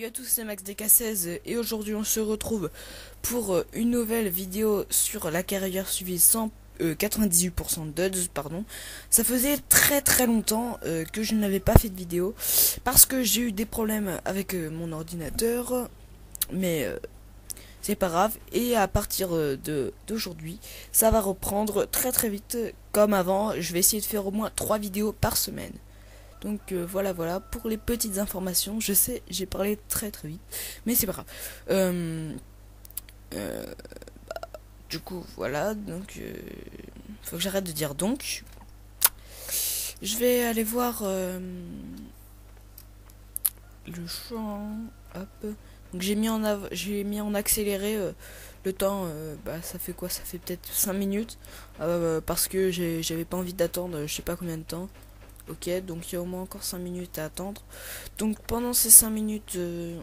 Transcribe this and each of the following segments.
Salut à tous, c'est Max DK16 et aujourd'hui on se retrouve pour une nouvelle vidéo sur la carrière suivie 98% d'odds, pardon. Ça faisait très longtemps que je n'avais pas fait de vidéo parce que j'ai eu des problèmes avec mon ordinateur, mais c'est pas grave. Et à partir d'aujourd'hui, ça va reprendre très vite comme avant. Je vais essayer de faire au moins 3 vidéos par semaine. Donc voilà pour les petites informations. Je sais, j'ai parlé très vite, mais c'est pas grave. Du coup voilà, donc faut que j'arrête de dire donc. Je vais aller voir le champ. Hop. Donc j'ai mis en accéléré le temps. Ça fait quoi? Ça fait peut-être 5 minutes parce que j'avais pas envie d'attendre je sais pas combien de temps. Ok, donc il y a au moins encore 5 minutes à attendre. Donc pendant ces 5 minutes,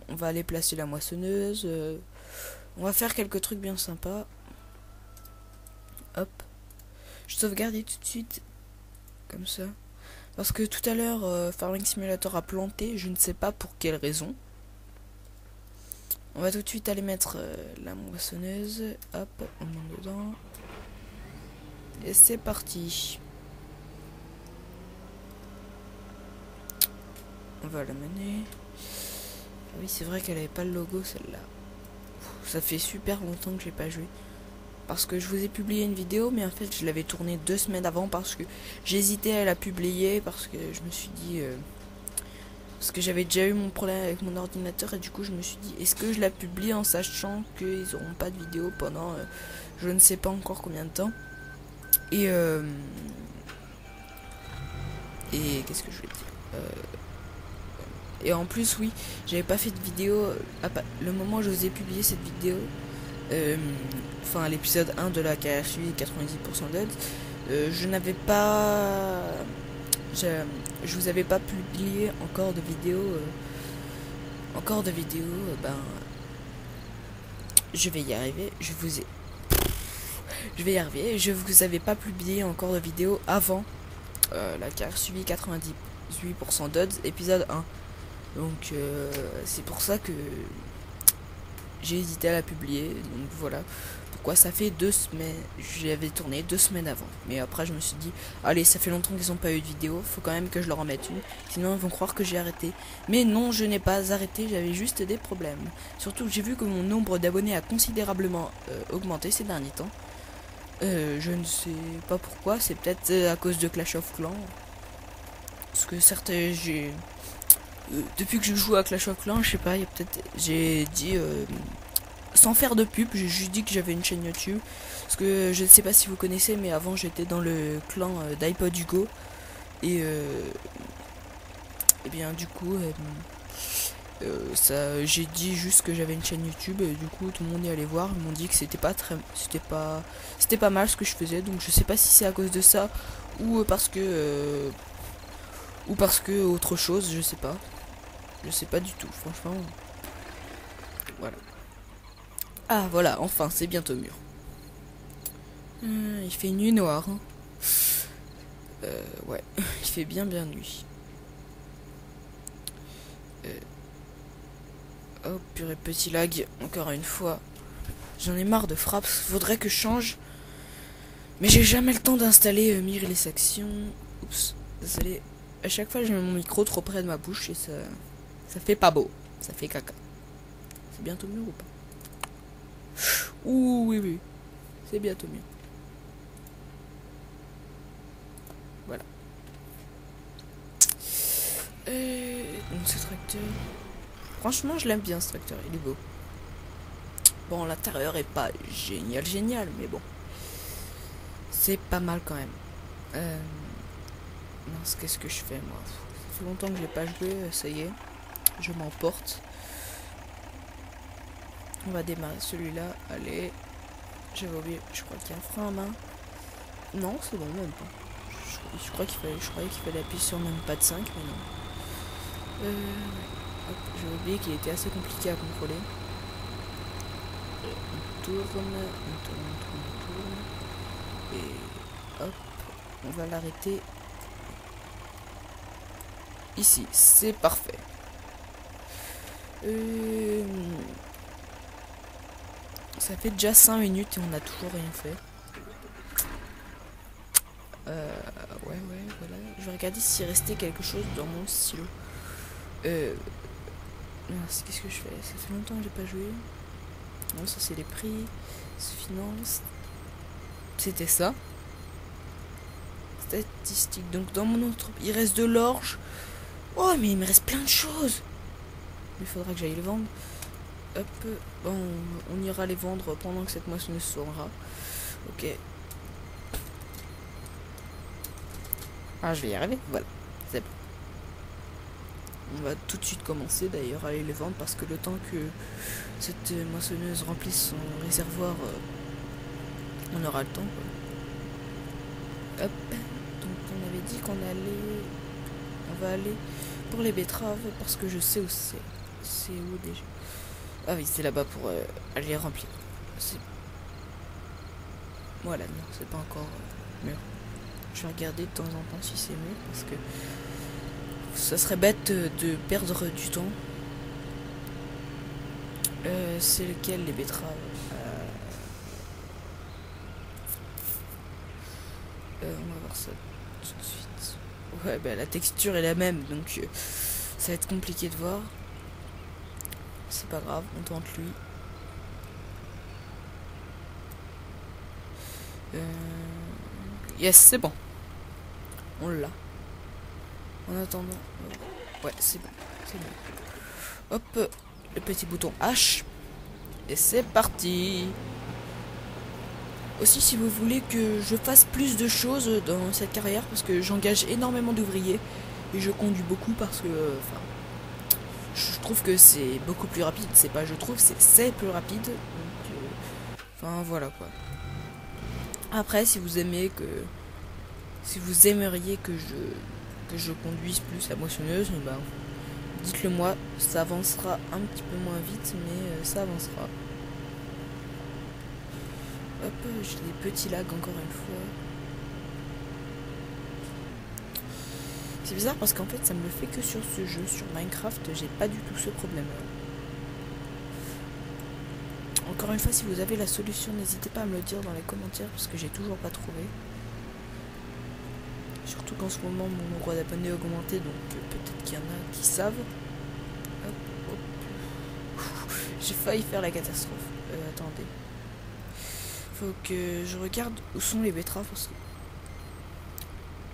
on va aller placer la moissonneuse. On va faire quelques trucs bien sympas. Hop. Je sauvegarde tout de suite. Comme ça. Parce que tout à l'heure, Farming Simulator a planté. Je ne sais pas pour quelle raison. On va tout de suite aller mettre la moissonneuse. Hop, on monte dedans. Et c'est parti. On va la mener. Ah oui, c'est vrai qu'elle avait pas le logo celle-là. Ça fait super longtemps que j'ai pas joué. Parce que je vous ai publié une vidéo, mais en fait je l'avais tournée 2 semaines avant parce que j'hésitais à la publier parce que je me suis dit parce que j'avais déjà eu mon problème avec mon ordinateur et du coup je me suis dit est-ce que je la publie en sachant qu'ils auront pas de vidéo pendant je ne sais pas encore combien de temps. Et qu'est-ce que je voulais dire et en plus, oui, j'avais pas fait de vidéo le moment où je vous ai publié cette vidéo, enfin l'épisode 1 de la carrière suivie 90% d'aide, je n'avais pas, je vous avais pas publié encore de vidéo, je vais y arriver, je vais y arriver, je vous avais pas publié encore de vidéo avant la carrière suivie 98% d'odds, épisode 1. Donc c'est pour ça que j'ai hésité à la publier. Donc voilà pourquoi ça fait 2 semaines. J'avais tourné 2 semaines avant. Mais après je me suis dit allez, ça fait longtemps qu'ils n'ont pas eu de vidéo, faut quand même que je leur en mette une. Sinon ils vont croire que j'ai arrêté. Mais non, je n'ai pas arrêté, j'avais juste des problèmes. Surtout que j'ai vu que mon nombre d'abonnés a considérablement augmenté ces derniers temps. Je ne sais pas pourquoi, c'est peut-être à cause de Clash of Clans. Parce que certes depuis que je joue à Clash of Clans, je sais pas, il y a peut-être, j'ai dit sans faire de pub, j'ai juste dit que j'avais une chaîne YouTube. Parce que je ne sais pas si vous connaissez, mais avant j'étais dans le clan d'iPod Hugo. Et bien du coup, j'ai dit juste que j'avais une chaîne YouTube. Et du coup, tout le monde y allait voir. Ils m'ont dit que c'était pas mal ce que je faisais. Donc je sais pas si c'est à cause de ça ou parce que autre chose, je sais pas. Je sais pas du tout, franchement. Voilà. Ah voilà, enfin, c'est bientôt mûr. Il fait nuit noire. Hein. Ouais, il fait bien nuit. Oh purée, petit lag, encore une fois. J'en ai marre de frappe, faudrait que je change. Mais j'ai jamais le temps d'installer Mire les sections. Oups, désolé. À chaque fois, je mets mon micro trop près de ma bouche et ça fait pas beau. Ça fait caca. C'est bientôt mieux ou pas? Ouh, oui. C'est bientôt mieux. Voilà. Donc ce tracteur. Franchement, je l'aime bien ce tracteur. Il est beau. Bon, l'intérieur est pas génial, mais bon. C'est pas mal quand même. Mince, qu'est-ce que je fais moi? Ça fait longtemps que j'ai pas joué, ça y est. Je m'emporte. On va démarrer celui-là. Allez. J'avais oublié. Je crois qu'il y a un frein à main. Non, c'est bon, même pas. Je croyais qu'il fallait appuyer sur même pas de 5, mais non. J'ai oublié qu'il était assez compliqué à contrôler. On tourne. Et hop. On va l'arrêter. Ici, c'est parfait. Ça fait déjà 5 minutes et on n'a toujours rien fait. Ouais, voilà. Je vais regarder s'il restait quelque chose dans mon stylo. Qu'est-ce que je fais? Ça fait longtemps que j'ai pas joué. Non, ça c'est les prix. Finance. C'était ça. Statistiques. Donc dans mon entreprise, il reste de l'orge. Oh, mais il me reste plein de choses. Il faudra que j'aille les vendre. Hop. Bon, on ira les vendre pendant que cette moissonneuse sonnera. Ok. Ah, je vais y arriver. Voilà. C'est bon. On va tout de suite commencer d'ailleurs à aller les vendre parce que le temps que cette moissonneuse remplisse son réservoir, on aura le temps, quoi. Hop. Donc on avait dit qu'on allait... On va aller pour les betteraves parce que je sais où c'est. C'est où déjà? Ah oui, c'est là-bas pour aller les remplir. Voilà, non, c'est pas encore mûr. Je vais regarder de temps en temps si c'est mûr parce que ça serait bête de perdre du temps. C'est lequel les betteraves? On va voir ça tout de suite. Ouais, bah la texture est la même, donc ça va être compliqué de voir. C'est pas grave, on tente lui. Yes, c'est bon. On l'a. En attendant... Ouais, c'est bon. C'est bon. Hop, le petit bouton H. Et c'est parti. Aussi, si vous voulez que je fasse plus de choses dans cette carrière, parce que j'engage énormément d'ouvriers, et je conduis beaucoup parce que... je trouve que c'est beaucoup plus rapide. C'est pas je trouve, c'est plus rapide. Donc, enfin, voilà quoi. Après, si vous aimez que... Si vous aimeriez que je conduise plus la moissonneuse, ben, dites-le moi, ça avancera un petit peu moins vite, mais ça avancera. Hop, j'ai des petits lags encore une fois. C'est bizarre parce qu'en fait ça me le fait que sur ce jeu, sur Minecraft, j'ai pas du tout ce problème là. Encore une fois, si vous avez la solution, n'hésitez pas à me le dire dans les commentaires parce que j'ai toujours pas trouvé. Surtout qu'en ce moment mon nombre d'abonnés a augmenté, donc peut-être qu'il y en a qui savent. Hop, hop. J'ai failli faire la catastrophe. Attendez. Faut que je regarde où sont les betteraves parce que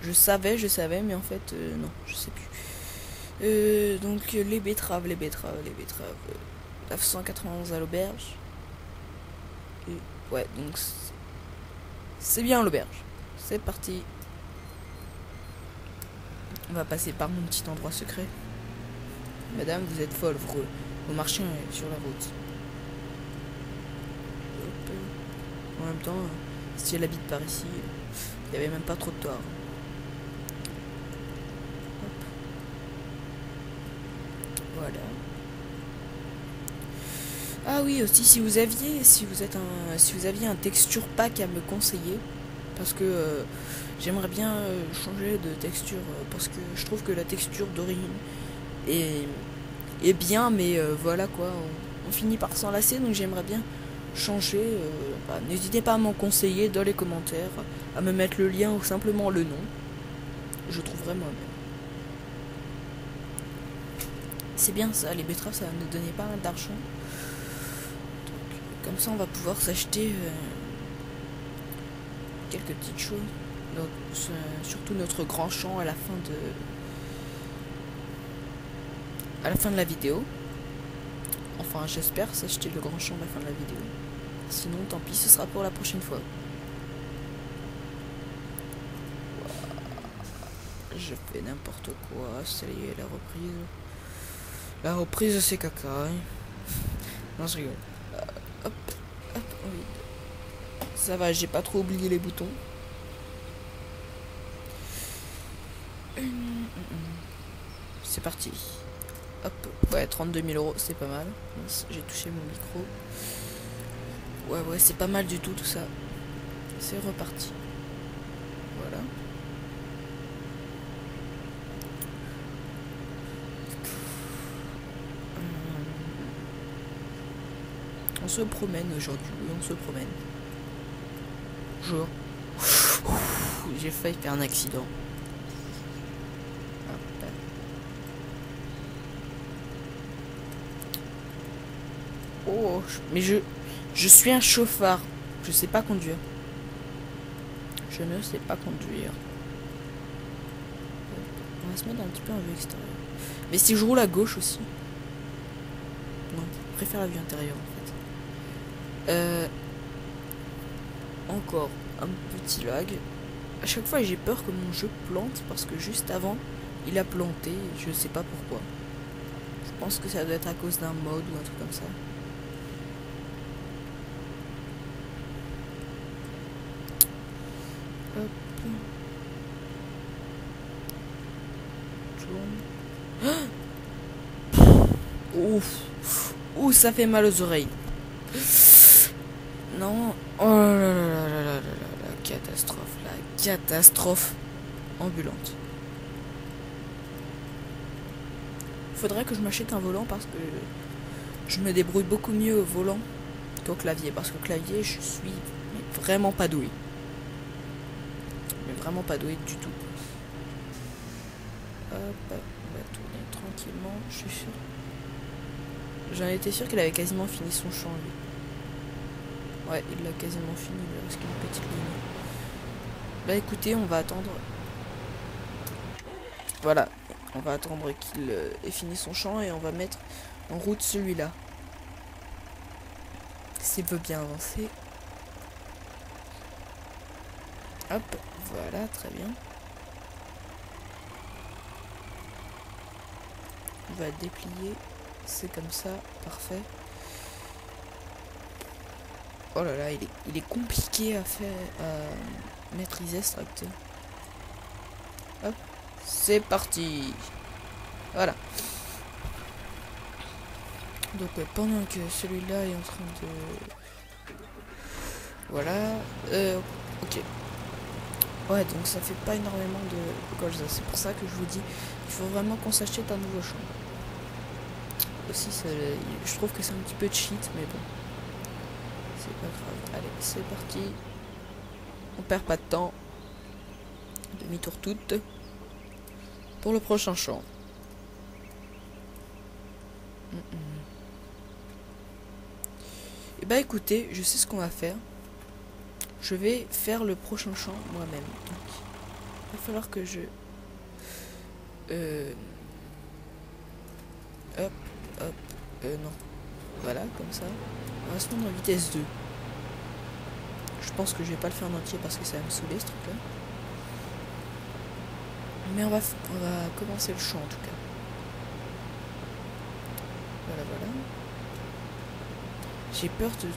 je savais, mais en fait non, je sais plus. Donc les betteraves. 991 à l'auberge. Ouais, donc c'est bien l'auberge. C'est parti. On va passer par mon petit endroit secret. Madame, vous êtes folle, vous marchez sur la route. Hop. En même temps, si elle habite par ici, il n'y avait même pas trop de tort. Hop. Voilà. Ah oui, aussi si vous aviez un texture pack à me conseiller, parce que j'aimerais bien changer de texture, parce que je trouve que la texture d'origine est bien, mais voilà quoi, on finit par s'en lasser, donc j'aimerais bien changer. Bah, n'hésitez pas à m'en conseiller dans les commentaires, à me mettre le lien ou simplement le nom, je trouverai moi-même. C'est bien ça, les betteraves ça va nous donner pas mal d'argent. Comme ça, on va pouvoir s'acheter quelques petites choses. Donc, surtout notre grand champ à la fin de la vidéo. Enfin, j'espère s'acheter le grand champ à la fin de la vidéo. Sinon, tant pis, ce sera pour la prochaine fois. Je fais n'importe quoi. Ça y est, la reprise. La reprise, c'est caca. Hein. Non, je rigole. Hop, oui. Ça va, j'ai pas trop oublié les boutons. C'est parti. Hop, ouais, 32 000 €, c'est pas mal. J'ai touché mon micro. Ouais, c'est pas mal du tout ça. C'est reparti. Voilà. se promène aujourd'hui, on se promène. Genre, j'ai failli faire un accident. Hop. Oh, mais je suis un chauffard. Je sais pas conduire. Je ne sais pas conduire. On va se mettre un petit peu en vue extérieure. Mais si je roule à gauche aussi. Non, je préfère la vue intérieure en fait. Encore un petit lag. À chaque fois j'ai peur que mon jeu plante parce que juste avant il a planté. Je sais pas pourquoi. Je pense que ça doit être à cause d'un mode ou un truc comme ça. Hop. Ouf. Ouh, ça fait mal aux oreilles. Non. Oh là là là là là là, la catastrophe. La catastrophe ambulante. Faudrait que je m'achète un volant parce que je me débrouille beaucoup mieux au volant qu'au clavier. Parce qu'au clavier, je suis vraiment pas doué. Mais vraiment pas doué du tout. Hop, on va tourner tranquillement, je suis sûr. J'en étais sûr qu'il avait quasiment fini son chant, lui. Ouais, il l'a quasiment fini, il lui reste une petite ligne. Bah écoutez, on va attendre. Voilà, on va attendre qu'il ait fini son chant et on va mettre en route celui-là. S'il veut bien avancer. Hop, voilà, très bien. On va déplier, c'est comme ça, parfait. Oh là là, il est compliqué à faire, à maîtriser ce tracteur. Hop, c'est parti. Voilà. Donc pendant que celui-là est en train de... Voilà. Ok. Ouais, donc ça fait pas énormément de colza. C'est pour ça que je vous dis, il faut vraiment qu'on s'achète un nouveau champ. Aussi, je trouve que c'est un petit peu cheat, mais bon. C'est pas grave. Allez, c'est parti. On perd pas de temps. Demi-tour toute. Pour le prochain champ. Et bah écoutez, je sais ce qu'on va faire. Je vais faire le prochain champ moi-même. Donc, il va falloir que je... Hop, hop, non. Voilà, comme ça. On va se mettre en vitesse 2. Je pense que je vais pas le faire en entier parce que ça va me saouler ce truc-là. Mais on va commencer le champ en tout cas. Voilà, voilà. J'ai peur de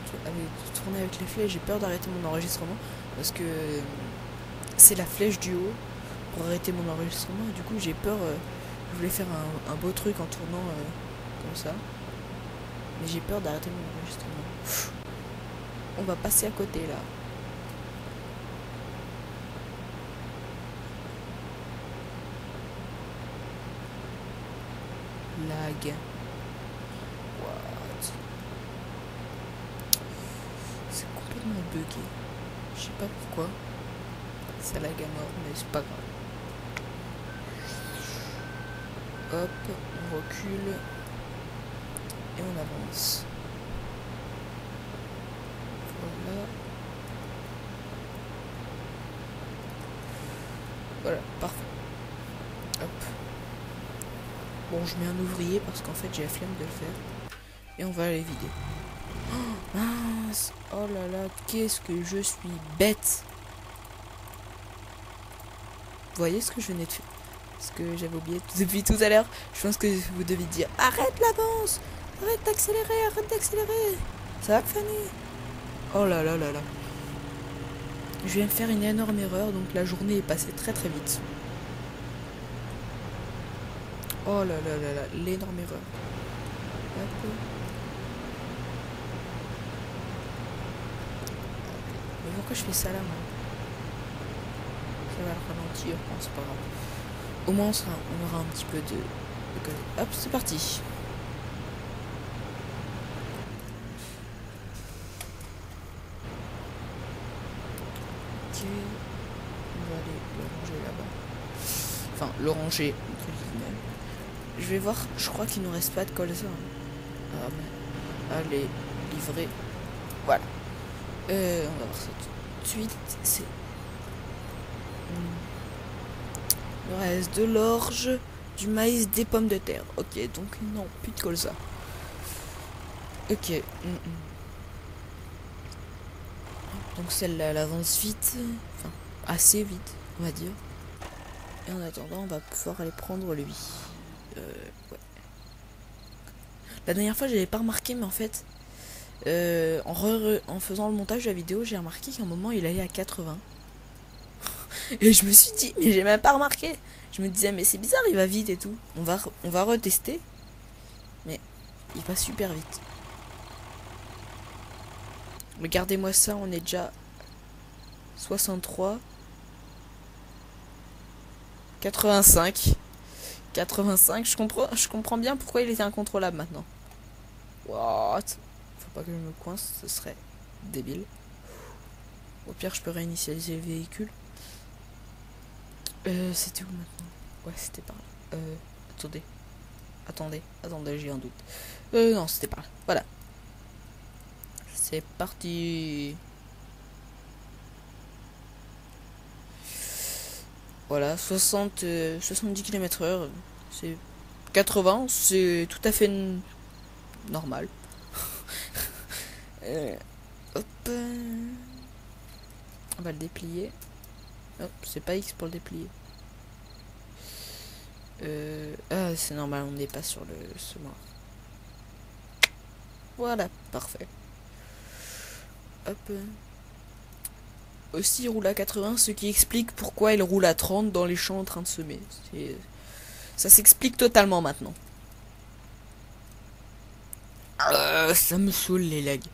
tourner avec les flèches, j'ai peur d'arrêter mon enregistrement parce que c'est la flèche du haut pour arrêter mon enregistrement et du coup j'ai peur, je voulais faire un beau truc en tournant comme ça, mais j'ai peur d'arrêter mon enregistrement. On va passer à côté là. Lag. C'est complètement bugué. Je sais pas pourquoi. Ça lag à mort, mais c'est pas grave. Hop, on recule. Et on avance. Voilà. Voilà, parfait. Hop. Bon, je mets un ouvrier parce qu'en fait j'ai la flemme de le faire. Et on va aller vider. Oh, mince. Oh là là, qu'est-ce que je suis bête. Vous voyez ce que je venais de faire? Ce que j'avais oublié depuis tout à l'heure. Je pense que vous devez dire arrête l'avance. Arrête d'accélérer, arrête d'accélérer. Ça va, Fanny? Oh là là là là. Je viens de faire une énorme erreur, donc la journée est passée très très vite. Oh là là là là, l'énorme erreur. Hop. Mais pourquoi je fais ça là, moi? Ça va le ralentir, bon, c'est pas grave. Au moins on aura un petit peu de... Hop, c'est parti. On va aller le ranger là-bas. Enfin, le ranger, entre guillemets. Je vais voir, je crois qu'il nous reste pas de colza. Ah, mais... Allez, livrer. Voilà. On va voir ça tout de suite. C'est... Il nous reste de l'orge, du maïs, des pommes de terre. Ok, donc non, plus de colza. Ok. Donc celle-là, elle avance vite. Enfin, assez vite, on va dire. Et en attendant, on va pouvoir aller prendre lui. Ouais. La dernière fois, j'avais pas remarqué, mais en fait, en faisant le montage de la vidéo, j'ai remarqué qu'à un moment, il allait à 80. Et je me suis dit, mais j'ai même pas remarqué. Je me disais, mais c'est bizarre, il va vite et tout. On va retester. Mais il va super vite. Regardez-moi ça, on est déjà 63. 85. 85, je comprends bien pourquoi il était incontrôlable maintenant. What? Faut pas que je me coince, ce serait débile. Au pire, je peux réinitialiser le véhicule. C'était où maintenant? Ouais, c'était par là. Attendez, j'ai un doute. Non, c'était par là. Voilà. C'est parti. Voilà, 70 km/h. C'est 80, c'est tout à fait normal. Hop. On va le déplier. Hop, c'est pas X pour le déplier. Ah, c'est normal, on n'est pas sur le semoir. Voilà, parfait. Hop. Aussi, il roule à 80, ce qui explique pourquoi il roule à 30 dans les champs en train de semer. Ça s'explique totalement maintenant. Ça me saoule les lags.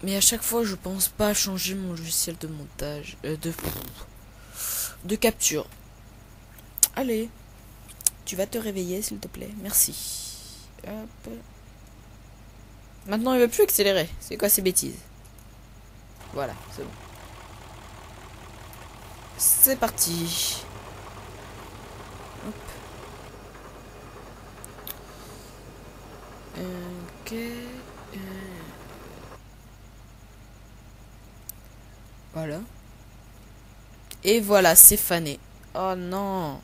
Mais à chaque fois, je pense pas à changer mon logiciel de montage. De capture. Allez. Tu vas te réveiller, s'il te plaît. Merci. Hop. Maintenant, il veut plus accélérer. C'est quoi ces bêtises? Voilà, c'est bon. C'est parti. Hop. Ok. Voilà. Et voilà, c'est fané. Oh non.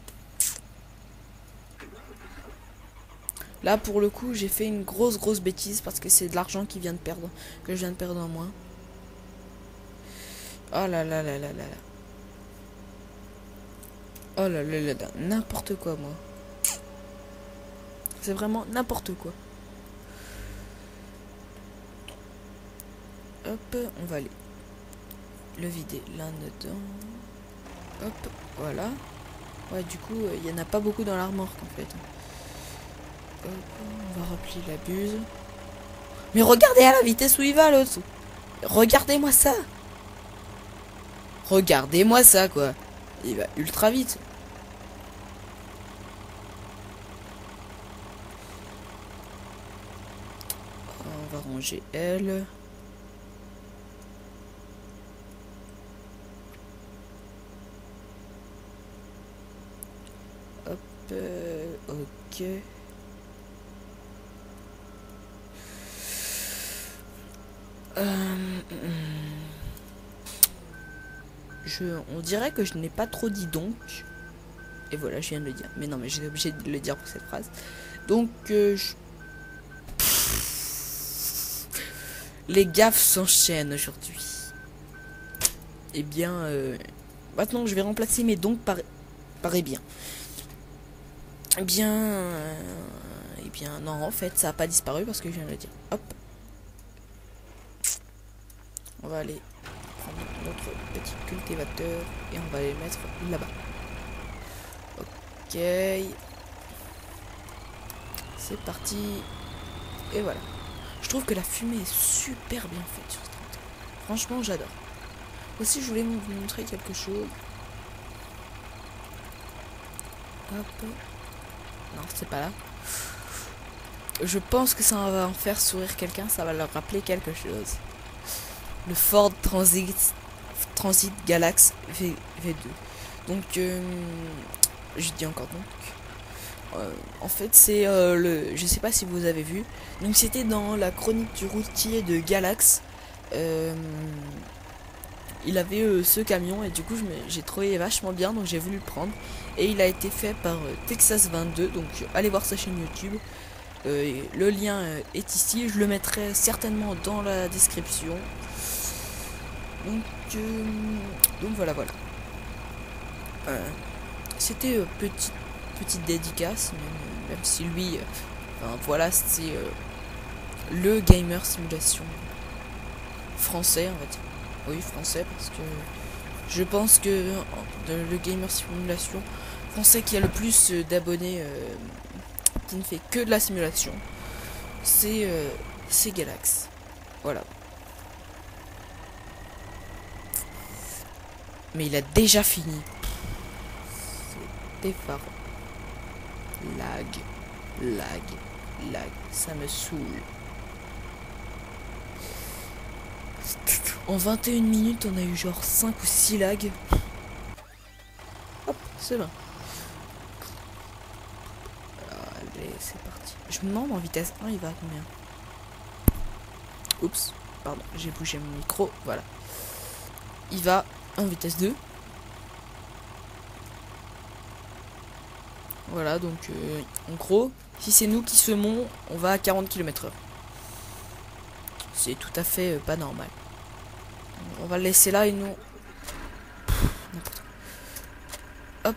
Là, pour le coup, j'ai fait une grosse bêtise parce que c'est de l'argent qui vient de perdre, que je viens de perdre en moins. Oh là là là là là là. Oh là là là là. N'importe quoi, moi. C'est vraiment n'importe quoi. Hop, on va aller le vider là-dedans. Hop, voilà. Ouais, du coup, il n'y en a pas beaucoup dans la remorque, en fait. Hop, on va replier la buse. Mais regardez à la vitesse où il va, l'autre. Regardez-moi ça. Regardez-moi ça, quoi. Il va ultra vite. On va ranger elle. Hop, ok. On dirait que je n'ai pas trop dit donc. Et voilà, je viens de le dire. Mais non, mais j'ai obligé de le dire pour cette phrase. Donc, les gaffes s'enchaînent aujourd'hui. Eh bien, maintenant je vais remplacer mes donc par et bien. Eh bien, non, en fait, ça n'a pas disparu parce que je viens de le dire. Hop. On va aller prendre notre petit cultivateur et on va les mettre là-bas. Ok. C'est parti. Et voilà. Je trouve que la fumée est super bien faite sur ce tracteur. Franchement, j'adore. Aussi, je voulais vous montrer quelque chose. Hop. Non, c'est pas là. Je pense que ça va en faire sourire quelqu'un. Ça va leur rappeler quelque chose. Le Ford Transit Transit Galax V2. Donc, je dis encore donc. En fait, c'est je sais pas si vous avez vu. Donc, c'était dans la chronique du routier de Galax. Il avait ce camion et du coup j'ai trouvé vachement bien, donc j'ai voulu le prendre. Et il a été fait par Texas22, donc allez voir sa chaîne YouTube. Le lien est ici, je le mettrai certainement dans la description. Donc voilà. C'était petite dédicace, même si lui, voilà, c'est le gamer simulation français, on va dire. Oui, français, parce que je pense que le gamer simulation français qui a le plus d'abonnés, qui ne fait que de la simulation, c'est Galax. Voilà. Mais il a déjà fini. C'est effarant. Lag. Ça me saoule. En 21 minutes, on a eu genre 5 ou 6 lags. Hop, c'est bon. Allez, c'est parti. Je me demande en vitesse 1, il va à combien? Oups, pardon, j'ai bougé mon micro, voilà. Il va en vitesse 2. Voilà, donc en gros, si c'est nous qui semons, on va à 40 km/h. C'est tout à fait pas normal. On va le laisser là et nous... Hop.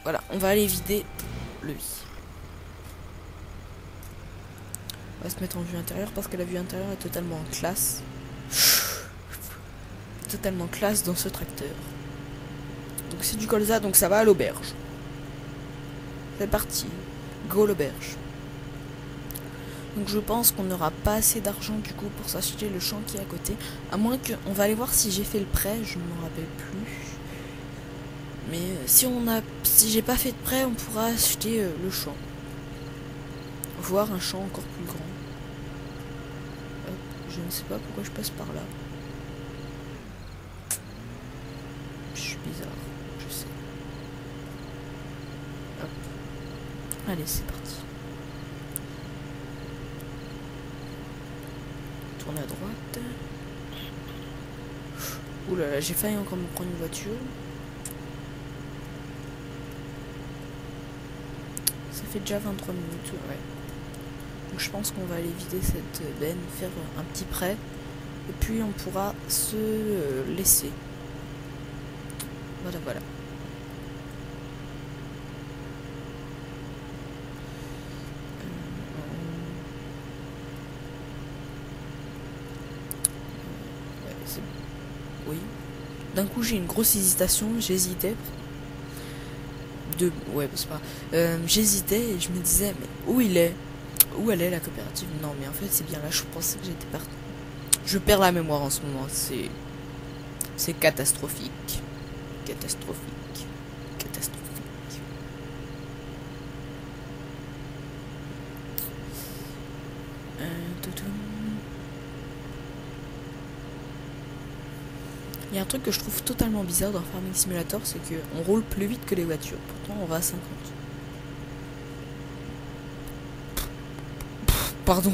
Voilà, on va aller vider le lit. On va se mettre en vue intérieure parce que la vue intérieure est totalement classe. Totalement classe dans ce tracteur. Donc c'est du colza, donc ça va à l'auberge. C'est parti. Go l'auberge. Donc je pense qu'on n'aura pas assez d'argent du coup pour s'acheter le champ qui est à côté. À moins que... On va aller voir si j'ai fait le prêt, je ne me rappelle plus. Mais si j'ai pas fait de prêt, on pourra acheter le champ. Voir un champ encore plus grand. Hop, je ne sais pas pourquoi je passe par là. Je suis bizarre, je sais. Hop. Allez, c'est parti. Tourne à droite. Ouh là là, j'ai failli encore me prendre une voiture. Ça fait déjà 23 minutes, ouais. Donc je pense qu'on va aller vider cette benne, faire un petit prêt. Et puis on pourra se laisser. Voilà. Oui. D'un coup j'ai une grosse hésitation, j'hésitais. Ouais, c'est pas. J'hésitais et je me disais, mais où il est? Où elle est la coopérative? Non, mais en fait c'est bien là, je pensais que j'étais parti. Je perds la mémoire en ce moment, c'est catastrophique. Catastrophique. Il y a un truc que je trouve totalement bizarre dans Farming Simulator, c'est qu'on roule plus vite que les voitures. Pourtant on va à 50. Pardon.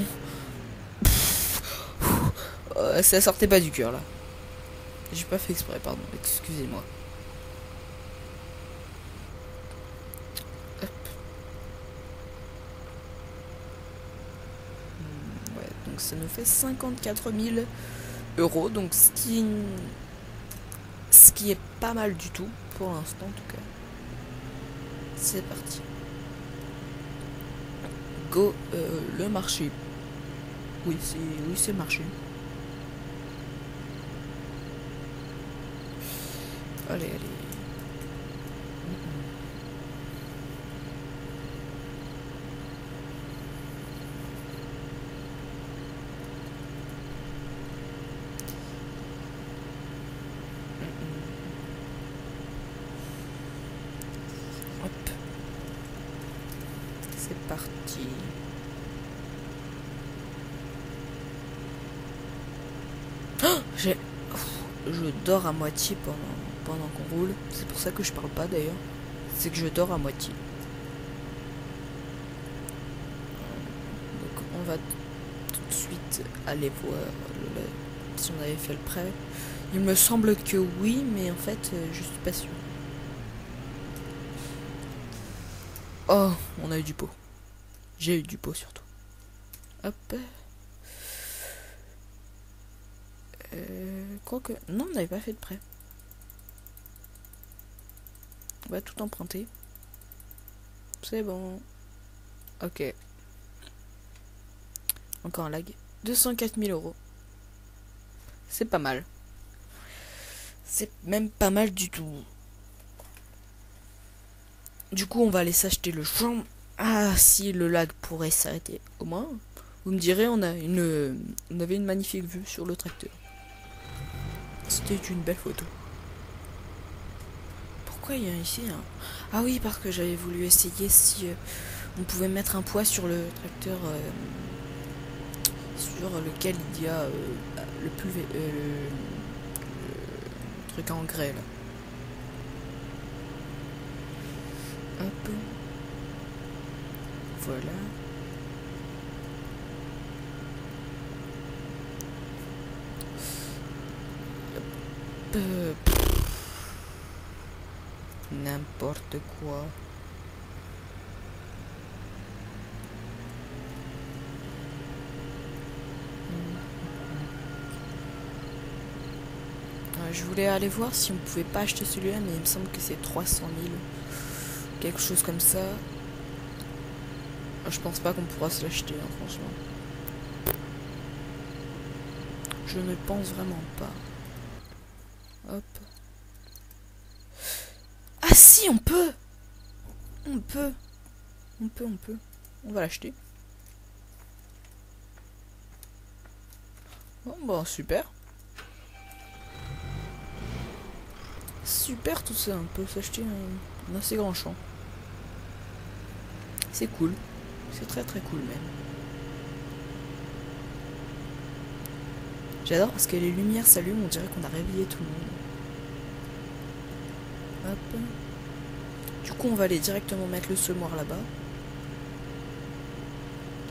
Ça sortait pas du cœur là. J'ai pas fait exprès, pardon, excusez-moi. Ouais, donc ça nous fait 54 000 euros, donc ce qui est pas mal du tout, pour l'instant en tout cas. C'est parti. Go, le marché. Oui, c'est le marché. Allez. Hop. C'est parti. Oh, je dors à moitié pendant qu'on roule. C'est pour ça que je parle pas d'ailleurs. C'est que je dors à moitié. Donc on va tout de suite aller voir si on avait fait le prêt. Il me semble que oui, mais en fait je suis pas sûr. Oh, on a eu du pot. J'ai eu du pot surtout. Hop. Quoique... Non, on n'avait pas fait de prêt. On va tout emprunter. C'est bon. Ok. Encore un lag. 204 000 euros. C'est pas mal. C'est même pas mal du tout. Du coup, on va aller s'acheter le champ. Ah, si le lag pourrait s'arrêter. Au moins, vous me direz, on avait une magnifique vue sur le tracteur. C'était une belle photo. Pourquoi il y a ici un... Ah oui, parce que j'avais voulu essayer si on pouvait mettre un poids sur le tracteur sur lequel il y a le truc à engrais là. Hop. Voilà. N'importe quoi. Je voulais aller voir si on pouvait pas acheter celui-là, mais il me semble que c'est 300 000. Quelque chose comme ça. Je pense pas qu'on pourra se l'acheter, hein, franchement. Je ne pense vraiment pas. Hop. Ah si, on peut. On peut. On va l'acheter. Bon, super. Super tout ça, on peut s'acheter un assez grand champ. C'est cool. C'est très très cool même. J'adore parce que les lumières s'allument, on dirait qu'on a réveillé tout le monde. Hop. Du coup on va aller directement mettre le semoir là-bas.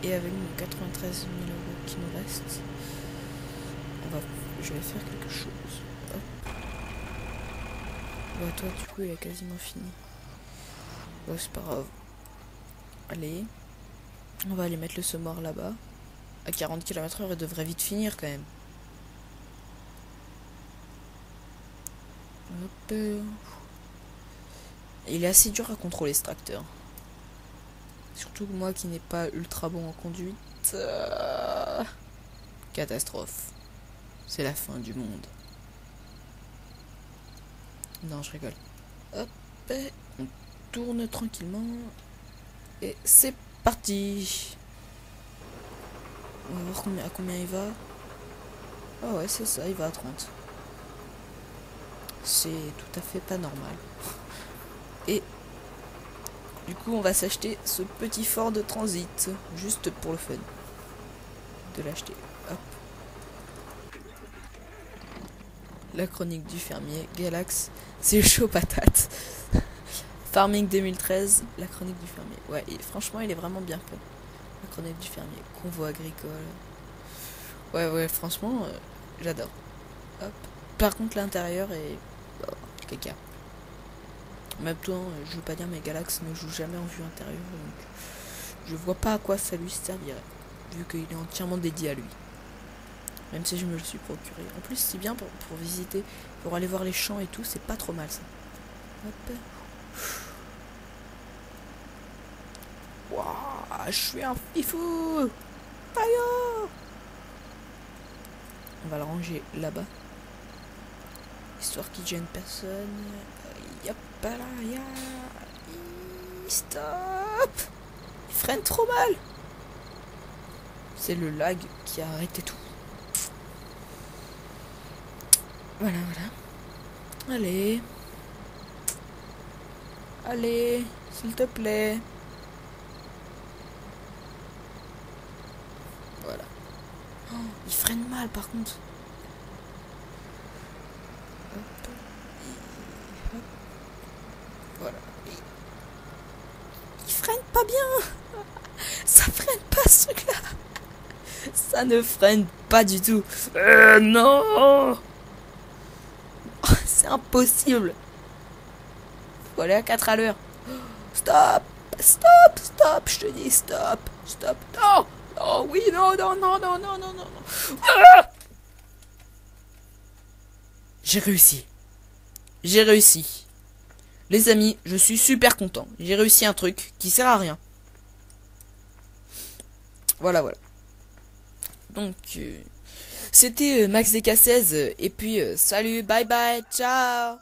Et avec nos 93 000 euros qui nous restent, je vais faire quelque chose. Hop. Bah toi du coup il a quasiment fini. Bah c'est pas grave. Allez. On va aller mettre le semoir là-bas. À 40 km/h, il devrait vite finir quand même. Hop. Il est assez dur à contrôler ce tracteur. Surtout moi qui n'ai pas ultra bon en conduite. Catastrophe. C'est la fin du monde. Non, je rigole. Hop. On tourne tranquillement. Et c'est parti. On va voir à combien il va. Ah ouais, c'est ça, il va à 30. C'est tout à fait pas normal. Et du coup, on va s'acheter ce petit Ford Transit. Juste pour le fun. De l'acheter. Hop. La chronique du fermier. Galax. C'est chaud patate. Farming 2013. La chronique du fermier. Ouais, franchement, il est vraiment bien fait. La chronique du fermier. Convoi agricole. Ouais, franchement, j'adore. Hop. Par contre, l'intérieur est... Oh, caca. En même temps, je veux pas dire, mais Galax ne joue jamais en vue intérieure, donc je vois pas à quoi ça lui servirait, vu qu'il est entièrement dédié à lui. Même si je me le suis procuré. En plus, c'est bien pour visiter, pour aller voir les champs et tout, c'est pas trop mal ça. Hop. Waouh, je suis un fifou. Aïe. On va le ranger là-bas. Histoire qu'il gêne personne. Y'a pas là, stop. Il freine trop mal. C'est le lag qui a arrêté tout. Voilà. Allez. Allez, s'il te plaît. Voilà. Oh, il freine mal par contre. hop. Voilà. Il freine pas bien. Ça freine pas ce truc-là. Ça ne freine pas du tout. Non. Oh, c'est impossible. Faut aller à 4 à l'heure. Stop. Stop. Stop. Je te dis stop. Stop. Non. Oh oui, non, non, non, non, non, non, non. Ah, j'ai réussi. J'ai réussi. Les amis, je suis super content. J'ai réussi un truc qui sert à rien. Voilà, voilà. Donc, c'était Max DK16. Et puis, salut, bye bye, ciao.